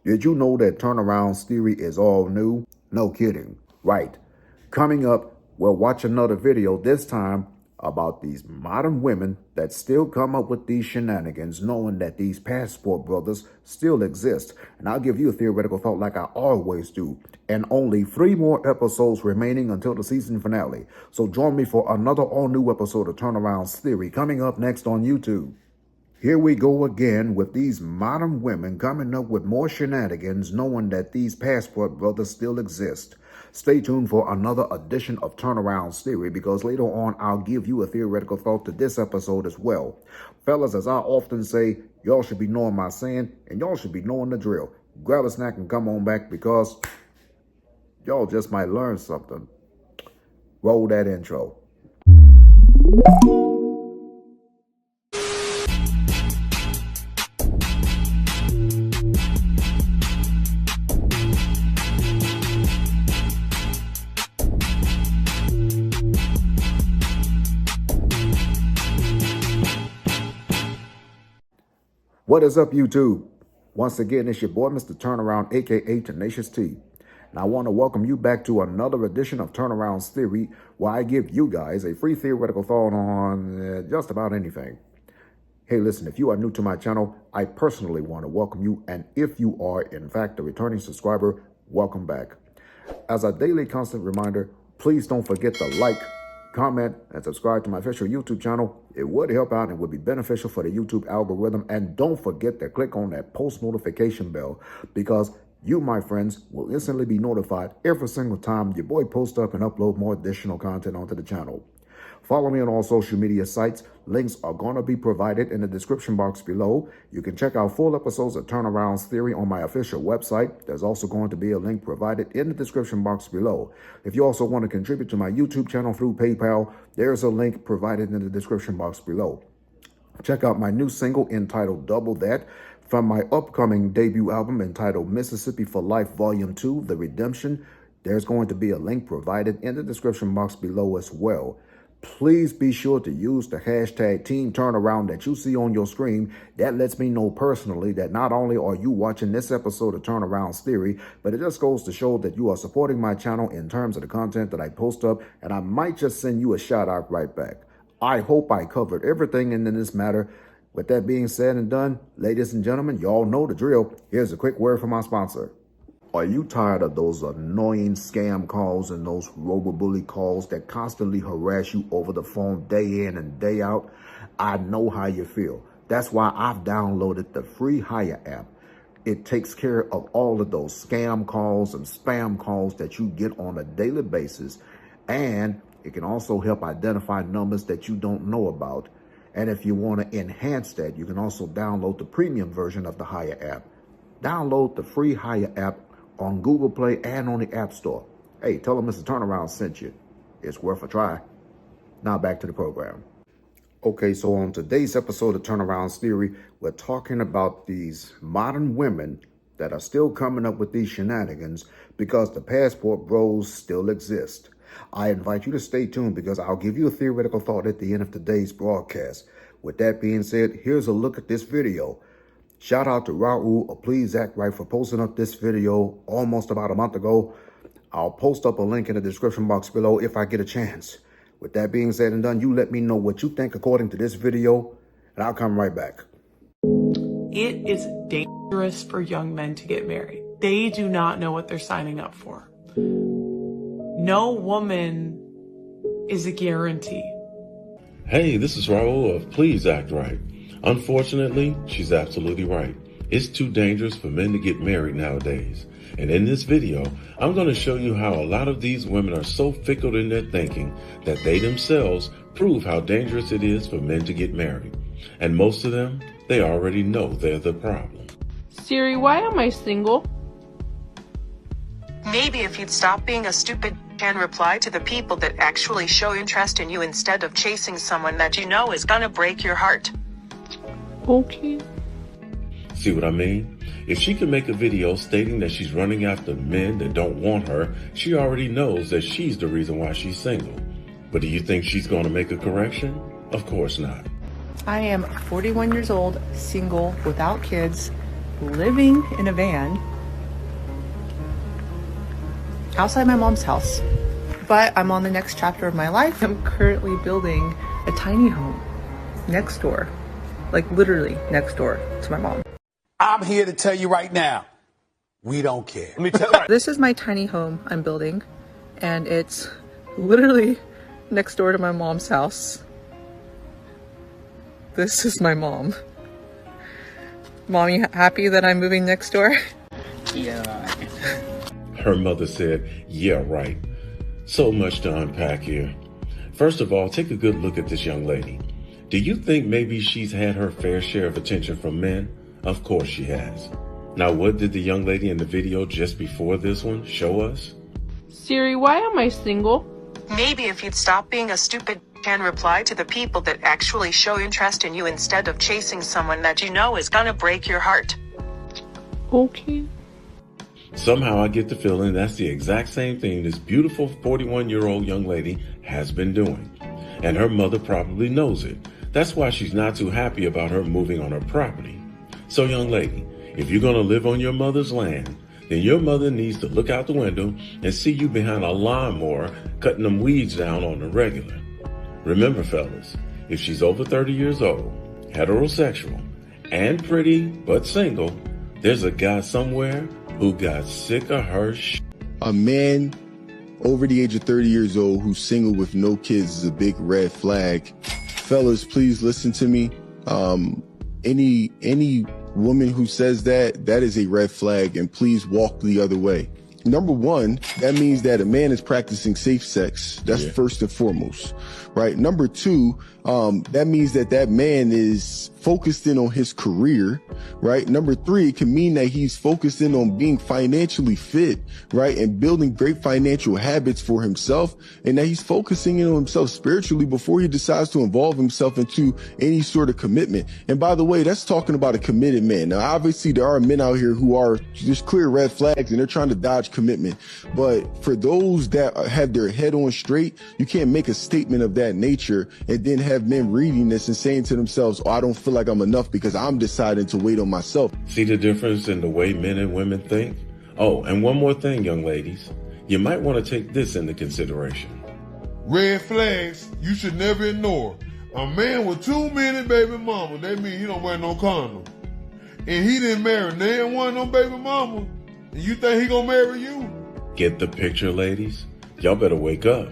Did you know that Turneround's theory is all new? No kidding. Right. Coming up, we'll watch another video, this time about these modern women that still come up with these shenanigans knowing that these passport brothers still exist. And I'll give you a theoretical thought like I always do. And only 3 more episodes remaining until the season finale. So join me for another all-new episode of Turnaround's Theory coming up next on YouTube. Here we go again with these modern women coming up with more shenanigans knowing that these passport brothers still exist. Stay tuned for another edition of Turnaround's Theory because later on I'll give you a theoretical thought to this episode as well. Fellas, as I often say, y'all should be knowing my saying and y'all should be knowing the drill. Grab a snack and come on back because y'all just might learn something. Roll that intro. What is up, YouTube? Once again, it's your boy, Mr. Turnaround, aka Tenacious T. And I want to welcome you back to another edition of Turnaround's Theory, where I give you guys a free theoretical thought on just about anything. Hey, listen, if you are new to my channel, I personally want to welcome you. And if you are, in fact, a returning subscriber, welcome back. As a daily constant reminder, please don't forget to like, comment, and subscribe to my official YouTube channel. It would help out and would be beneficial for the YouTube algorithm. And don't forget to click on that post notification bell because you, my friends, will instantly be notified every single time your boy posts up and upload more additional content onto the channel. Follow me on all social media sites. Links are going to be provided in the description box below. You can check out full episodes of Turnaround's Theory on my official website. There's also going to be a link provided in the description box below. If you also want to contribute to my YouTube channel through PayPal, there's a link provided in the description box below. Check out my new single entitled Double That from my upcoming debut album entitled Mississippi for Life Volume 2, The Redemption. There's going to be a link provided in the description box below as well. Please be sure to use the hashtag Team Turnaround that you see on your screen. That lets me know personally that not only are you watching this episode of Turnaround's Theory, but it just goes to show that you are supporting my channel in terms of the content that I post up, and I might just send you a shout out right back. I hope I covered everything in this matter. With that being said and done, ladies and gentlemen, y'all know the drill. Here's a quick word from my sponsor. Are you tired of those annoying scam calls and those robobully calls that constantly harass you over the phone day in and day out? I know how you feel. That's why I've downloaded the free Hire app. It takes care of all of those scam calls and spam calls that you get on a daily basis. And it can also help identify numbers that you don't know about. And if you want to enhance that, you can also download the premium version of the Hire app. Download the free Hire app on Google Play and on the App Store. Hey, tell them Mr. Turnaround sent you. It's worth a try. Now back to the program. Okay, so on today's episode of Turnaround's Theory, we're talking about these modern women that are still coming up with these shenanigans because the passport bros still exist. I invite you to stay tuned because I'll give you a theoretical thought at the end of today's broadcast. With that being said, here's a look at this video. Shout out to Raul or Please Act Right for posting up this video almost about a month ago. I'll post up a link in the description box below if I get a chance. With that being said and done, you let me know what you think according to this video, and I'll come right back. It is dangerous for young men to get married. They do not know what they're signing up for. No woman is a guarantee. Hey, this is Raul of Please Act Right. Unfortunately, she's absolutely right. It's too dangerous for men to get married nowadays. And in this video, I'm going to show you how a lot of these women are so fickle in their thinking that they themselves prove how dangerous it is for men to get married. And most of them, they already know they're the problem. Siri, why am I single? Maybe if you'd stop being a stupid and reply to the people that actually show interest in you instead of chasing someone that you know is gonna break your heart. Okay. See what I mean? If she can make a video stating that she's running after men that don't want her, she already knows that she's the reason why she's single. But do you think she's going to make a correction? Of course not. I am 41 years old, single, without kids, living in a van, outside my mom's house. But I'm on the next chapter of my life. I'm currently building a tiny home next door, like literally next door to my mom. I'm here to tell you right now, we don't care. Let me tell you. This is my tiny home I'm building, and it's literally next door to my mom's house. This is my mom. Mom, you happy that I'm moving next door? Yeah. Her mother said, yeah, right. So much to unpack here. First of all, take a good look at this young lady. Do you think maybe she's had her fair share of attention from men? Of course she has. Now, what did the young lady in the video just before this one show us? Siri, why am I single? Maybe if you'd stop being a stupid and reply to the people that actually show interest in you instead of chasing someone that you know is gonna break your heart. Okay. Somehow I get the feeling that's the exact same thing this beautiful 41-year-old young lady has been doing. And her mother probably knows it. That's why she's not too happy about her moving on her property. So young lady, if you're gonna live on your mother's land, then your mother needs to look out the window and see you behind a lawnmower cutting them weeds down on the regular. Remember, fellas, if she's over 30 years old, heterosexual, and pretty but single, there's a guy somewhere who got sick of her A man over the age of 30 years old who's single with no kids is a big red flag. Fellas, please listen to me. Any woman who says that is a red flag, and please walk the other way. Number one, that means that a man is practicing safe sex. That's first and foremost, right? Number two, that means that man is focused in on his career, right? Number three, it can mean that he's focused in on being financially fit, right? And building great financial habits for himself, and that he's focusing in on himself spiritually before he decides to involve himself into any sort of commitment. And by the way, that's talking about a committed man. Now, obviously there are men out here who are just clear red flags and they're trying to dodge commitment. But for those that have their head on straight, you can't make a statement of that nature and then have men reading this and saying to themselves, oh, I don't feel like I'm enough because I'm deciding to wait on myself. See the difference in the way men and women think? Oh, and one more thing, young ladies. You might want to take this into consideration. Red flags you should never ignore. A man with too many baby mamas, that means he don't wear no condom. And he didn't marry neither one of them baby mamas. And you think he gonna marry you? Get the picture, ladies? Y'all better wake up.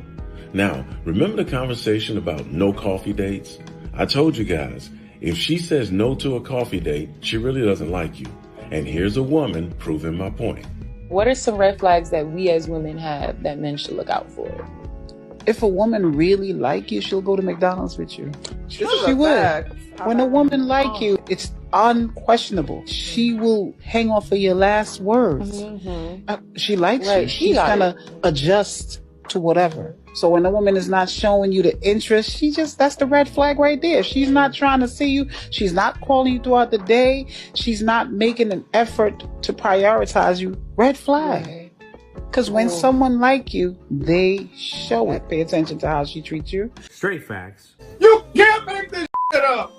Now, remember the conversation about no coffee dates? I told you guys, if she says no to a coffee date, she really doesn't like you. And here's a woman proving my point. What are some red flags that we as women have that men should look out for? If a woman really like you, she'll go to McDonald's with you. She will. When a woman like you, it's unquestionable. She will hang on for your last words. She likes you. She's gonna adjust to whatever. So when a woman is not showing you the interest, that's the red flag right there. She's not trying to see you. She's not calling you throughout the day. She's not making an effort to prioritize you. Red flag. Because when someone like you, they show it. Pay attention to how she treats you. Straight facts. You can't make this shit up.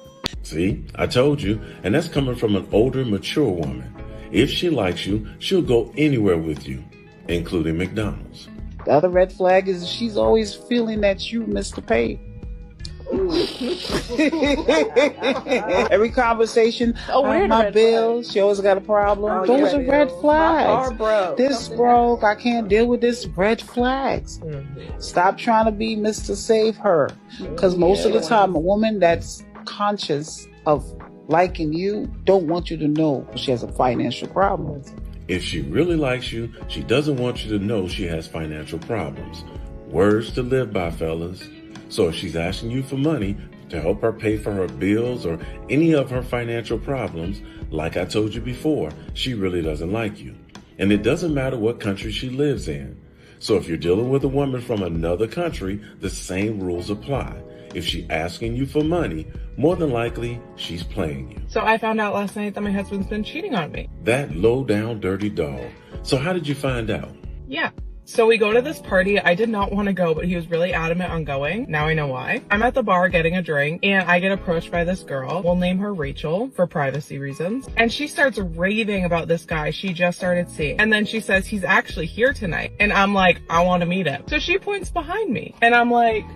See, I told you, and that's coming from an older, mature woman. If she likes you, she'll go anywhere with you, including McDonald's. The other red flag is she's always feeling that you missed the pay. Every conversation, my bills, she always got a problem. Those are red flags. This broke, I can't deal with this. Red flags. Stop trying to be Mr. Save Her. Because most of the time, a woman that's conscious of liking you don't want you to know she has a financial problem. If she really likes you, she doesn't want you to know she has financial problems. Words to live by, fellas. So if she's asking you for money to help her pay for her bills or any of her financial problems, like I told you before, she really doesn't like you. And it doesn't matter what country she lives in. So if you're dealing with a woman from another country, the same rules apply. If she's asking you for money, more than likely, she's playing you. So I found out last night that my husband's been cheating on me. That low down dirty dog. So how did you find out? Yeah, So we go to this party. I did not want to go, but he was really adamant on going. Now I know why. I'm at the bar getting a drink and I get approached by this girl. We'll name her Rachel for privacy reasons. And she starts raving about this guy she just started seeing. And then she says, he's actually here tonight. And I'm like, I want to meet him. So she points behind me and I'm like,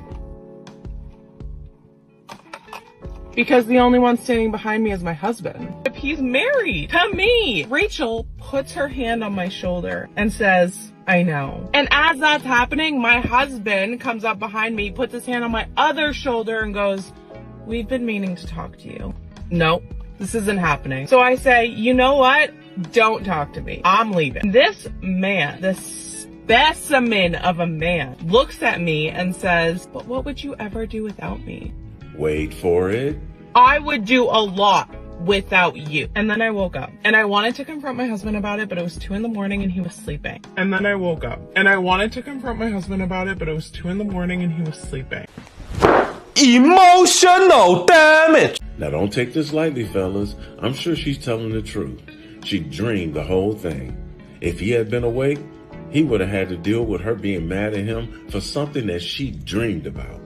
because the only one standing behind me is my husband. If he's married to me. Rachel puts her hand on my shoulder and says, I know. And as that's happening, my husband comes up behind me, puts his hand on my other shoulder and goes, we've been meaning to talk to you. Nope, this isn't happening. So I say, you know what? Don't talk to me. I'm leaving. This man, this specimen of a man, looks at me and says, but what would you ever do without me? Wait for it. I would do a lot without you. And then I woke up and I wanted to confront my husband about it, but it was 2 a.m. and he was sleeping. And then I woke up and I wanted to confront my husband about it, but it was 2 a.m. and he was sleeping. Emotional damage. Now don't take this lightly, fellas. I'm sure she's telling the truth. She dreamed the whole thing. If he had been awake, he would have had to deal with her being mad at him for something that she dreamed about.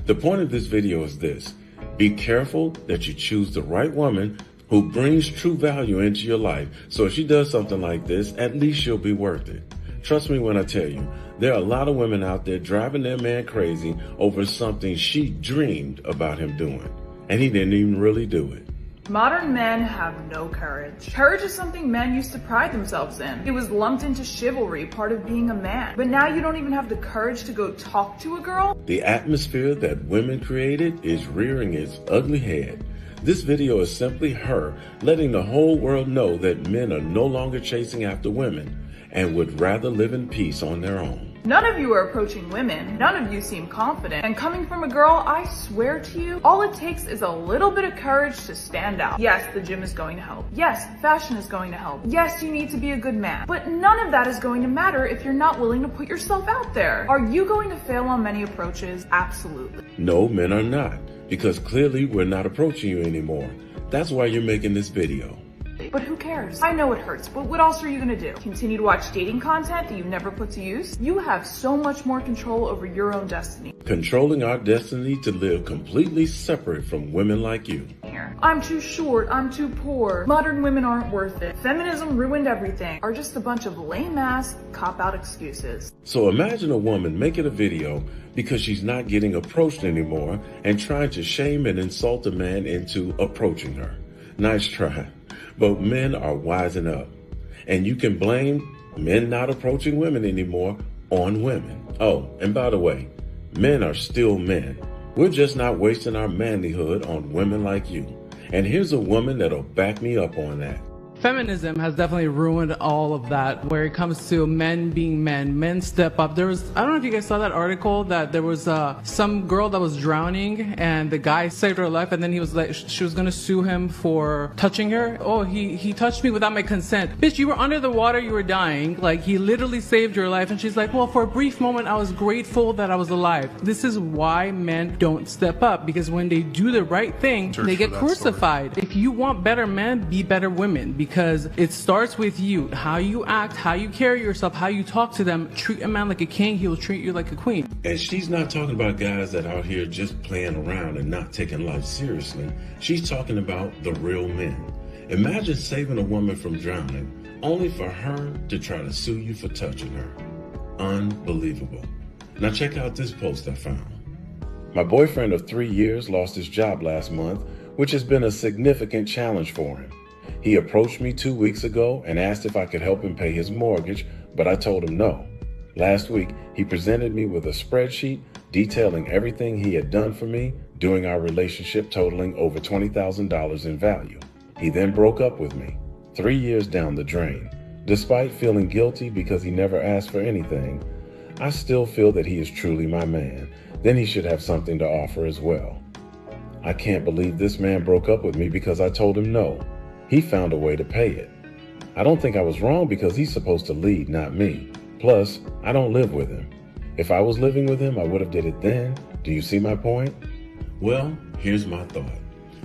The point of this video is this. Be careful that you choose the right woman who brings true value into your life. So if she does something like this, at least she'll be worth it. Trust me when I tell you, there are a lot of women out there driving their man crazy over something she dreamed about him doing. And he didn't even really do it. Modern men have no courage. Courage is something men used to pride themselves in. It was lumped into chivalry, part of being a man. But now you don't even have the courage to go talk to a girl? The atmosphere that women created is rearing its ugly head. This video is simply her letting the whole world know that men are no longer chasing after women and would rather live in peace on their own. None of you are approaching women. None of you seem confident. And coming from a girl, I swear to you, all it takes is a little bit of courage to stand out. Yes, the gym is going to help. Yes, fashion is going to help. Yes, you need to be a good man. But none of that is going to matter if you're not willing to put yourself out there. Are you going to fail on many approaches? Absolutely. No, men are not, because clearly we're not approaching you anymore. That's why you're making this video. But who cares? I know it hurts, but what else are you gonna do? Continue to watch dating content that you never put to use? You have so much more control over your own destiny. Controlling our destiny to live completely separate from women like you. I'm too short, I'm too poor. Modern women aren't worth it. Feminism ruined everything. Are just a bunch of lame-ass, cop-out excuses. So imagine a woman making a video because she's not getting approached anymore and trying to shame and insult a man into approaching her. Nice try. But men are wising up. And you can blame men not approaching women anymore on women. Oh, and by the way, men are still men. We're just not wasting our manlyhood on women like you. And here's a woman that'll back me up on that. Feminism has definitely ruined all of that where it comes to men being men. Men step up. I don't know if you guys saw that article that there was some girl that was drowning and the guy saved her life, and then he was like, she was gonna sue him for touching her. Oh, he touched me without my consent. Bitch, you were under the water, you were dying. Like, he literally saved your life. And she's like, well, for a brief moment I was grateful that I was alive. This is why men don't step up, because when they do the right thing, they get crucified. If you want better men, be better women. Because it starts with you, how you act, how you carry yourself, how you talk to them. Treat a man like a king, he'll treat you like a queen. And she's not talking about guys that are out here just playing around and not taking life seriously. She's talking about the real men. Imagine saving a woman from drowning, only for her to try to sue you for touching her. Unbelievable. Now check out this post I found. My boyfriend of 3 years lost his job last month, which has been a significant challenge for him. He approached me 2 weeks ago and asked if I could help him pay his mortgage, but I told him no. Last week, he presented me with a spreadsheet detailing everything he had done for me during our relationship, totaling over $20,000 in value. He then broke up with me, 3 years down the drain. Despite feeling guilty because he never asked for anything, I still feel that he is truly my man. Then he should have something to offer as well. I can't believe this man broke up with me because I told him no. He found a way to pay it. I don't think I was wrong because he's supposed to lead, not me. Plus, I don't live with him. If I was living with him, I would have did it then. Do you see my point? Well, here's my thought.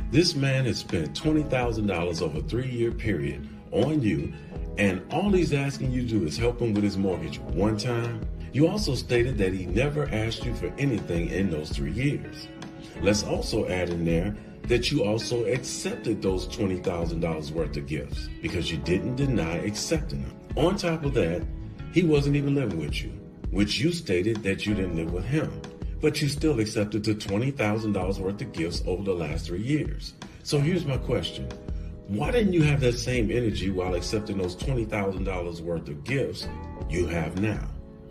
This man has spent $20,000 over a 3-year period on you, and all he's asking you to do is help him with his mortgage one time, you also stated that he never asked you for anything in those 3 years. Let's also add in there that you also accepted those $20,000 worth of gifts because you didn't deny accepting them. On top of that, he wasn't even living with you, which you stated that you didn't live with him, but you still accepted the $20,000 worth of gifts over the last 3 years. So here's my question. Why didn't you have that same energy while accepting those $20,000 worth of gifts you have now?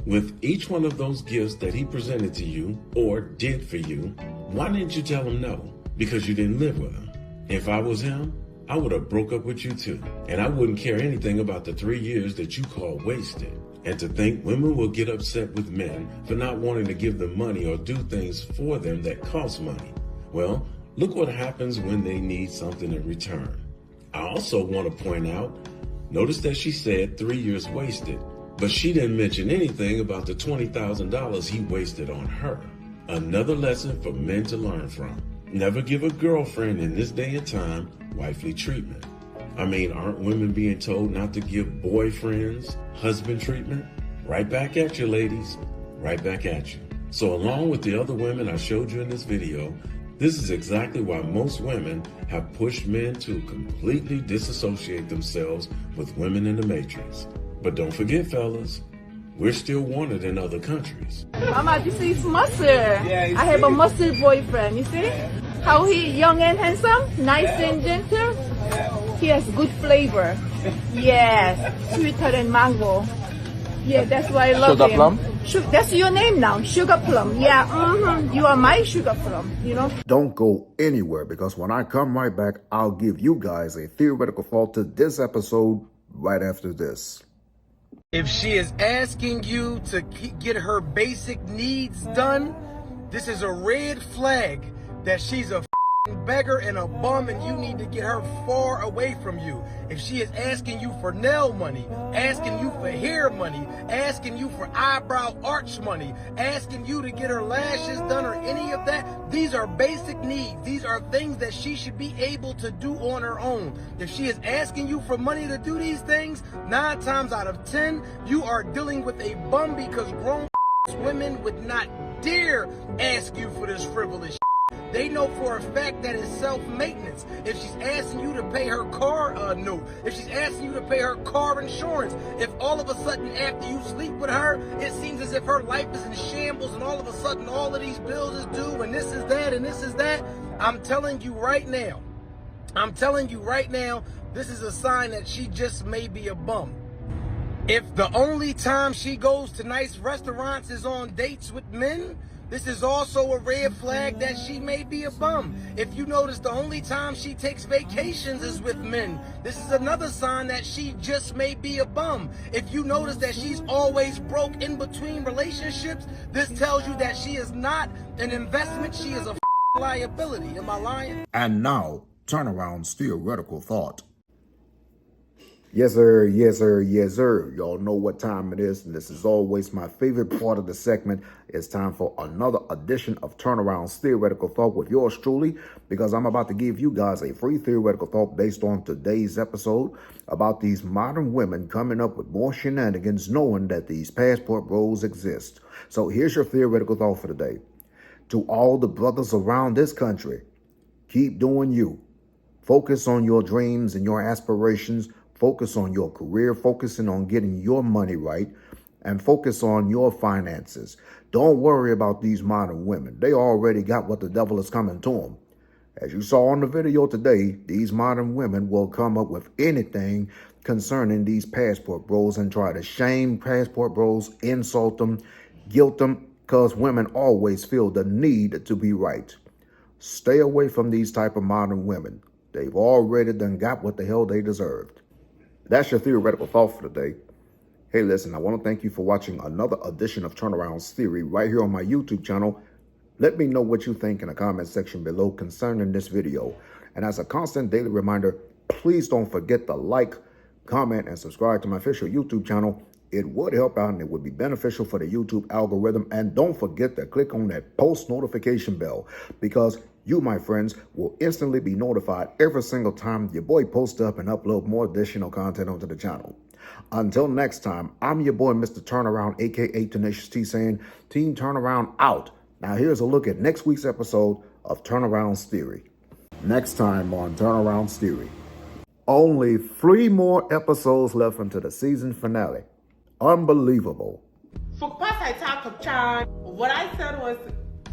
With each one of those gifts that he presented to you or did for you, why didn't you tell him no? Because you didn't live with him. If I was him, I would have broke up with you too. And I wouldn't care anything about the 3 years that you call wasted. And to think women will get upset with men for not wanting to give them money or do things for them that cost money. Well, look what happens when they need something in return. I also want to point out, notice that she said 3 years wasted, but she didn't mention anything about the $20,000 he wasted on her. Another lesson for men to learn from. Never give a girlfriend in this day and time wifely treatment. I mean, aren't women being told not to give boyfriends husband treatment? Right back at you, ladies. Right back at you. So along with the other women I showed you in this video, this is exactly why most women have pushed men to completely disassociate themselves with women in the matrix. But don't forget, fellas, we're still wanted in other countries. Mama, this is Muscle. I have a muscle boyfriend, you see? How he young and handsome, nice and gentle. He has good flavor. Yes, sweeter than mango. Yeah, that's why I love him. Sugar plum? That's your name now, Sugar Plum. Yeah, you are my Sugar Plum, you know? Don't go anywhere, because when I come right back, I'll give you guys a theoretical thought to this episode right after this. If she is asking you to get her basic needs done, this is a red flag that she's a beggar and a bum, and you need to get her far away from you. If she is asking you for nail money, asking you for hair money, asking you for eyebrow arch money, asking you to get her lashes done or any of that, these are basic needs. These are things that she should be able to do on her own. If she is asking you for money to do these things, 9 times out of 10, you are dealing with a bum, because grown women would not dare ask you for this frivolous shit. They know for a fact that it's self-maintenance. If she's asking you to pay her car note, if she's asking you to pay her car insurance, if all of a sudden after you sleep with her, it seems as if her life is in shambles and all of a sudden all of these bills is due and this is that and this is that, I'm telling you right now, this is a sign that she just may be a bum. If the only time she goes to nice restaurants is on dates with men, this is also a red flag that she may be a bum. If you notice the only time she takes vacations is with men, this is another sign that she just may be a bum. If you notice that she's always broke in between relationships, this tells you that she is not an investment, she is a liability. Am I lying? And now, Turnaround's theoretical thought. Yes, sir. Yes, sir. Yes, sir. Y'all know what time it is. And this is always my favorite part of the segment. It's time for another edition of Turnaround's theoretical thought with yours truly, because I'm about to give you guys a free theoretical thought based on today's episode about these modern women coming up with more shenanigans knowing that these passport bros exist. So here's your theoretical thought for today. To all the brothers around this country, keep doing you. Focus on your dreams and your aspirations. Focus on your career, focusing on getting your money right, and focus on your finances. Don't worry about these modern women. They already got what the devil is coming to them. As you saw on the video today, these modern women will come up with anything concerning these passport bros and try to shame passport bros, insult them, guilt them, because women always feel the need to be right. Stay away from these type of modern women. They've already done got what the hell they deserved. That's your theoretical thought for today. Hey, listen, I want to thank you for watching another edition of Turnaround's Theory right here on my YouTube channel. Let me know what you think in the comment section below concerning this video. And as a constant daily reminder, please don't forget to like, comment, and subscribe to my official YouTube channel. It would help out and it would be beneficial for the YouTube algorithm. And don't forget to click on that post notification bell, because you, my friends, will instantly be notified every single time your boy posts up and upload more additional content onto the channel. Until next time, I'm your boy, Mr. Turnaround, aka Tenacious T, saying Team Turnaround out. Now here's a look at next week's episode of Turnaround's Theory. Next time on Turnaround's Theory. Only 3 more episodes left until the season finale. Unbelievable. For plus I talked to John. What I said was,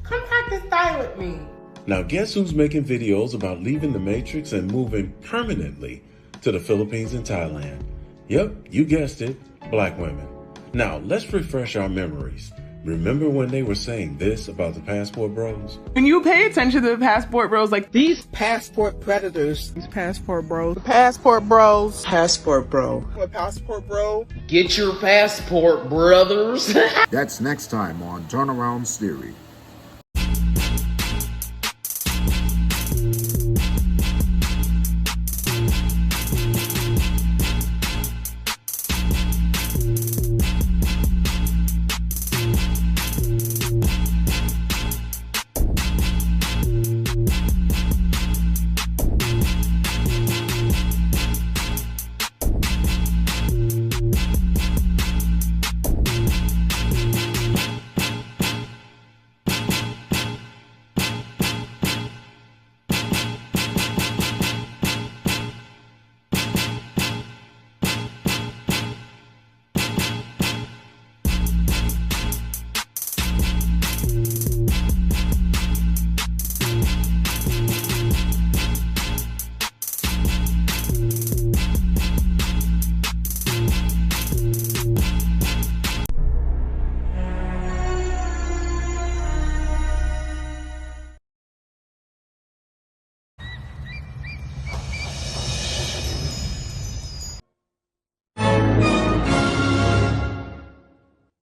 come practice style with me. Now guess who's making videos about leaving the Matrix and moving permanently to the Philippines and Thailand? Yep, you guessed it, black women. Now let's refresh our memories. Remember when they were saying this about the passport bros? When you pay attention to the passport bros, like These passport predators. these passport bros. Passport bros. Passport bro. A passport bro. Get your passport, brothers. That's next time on Turnaround's Theory.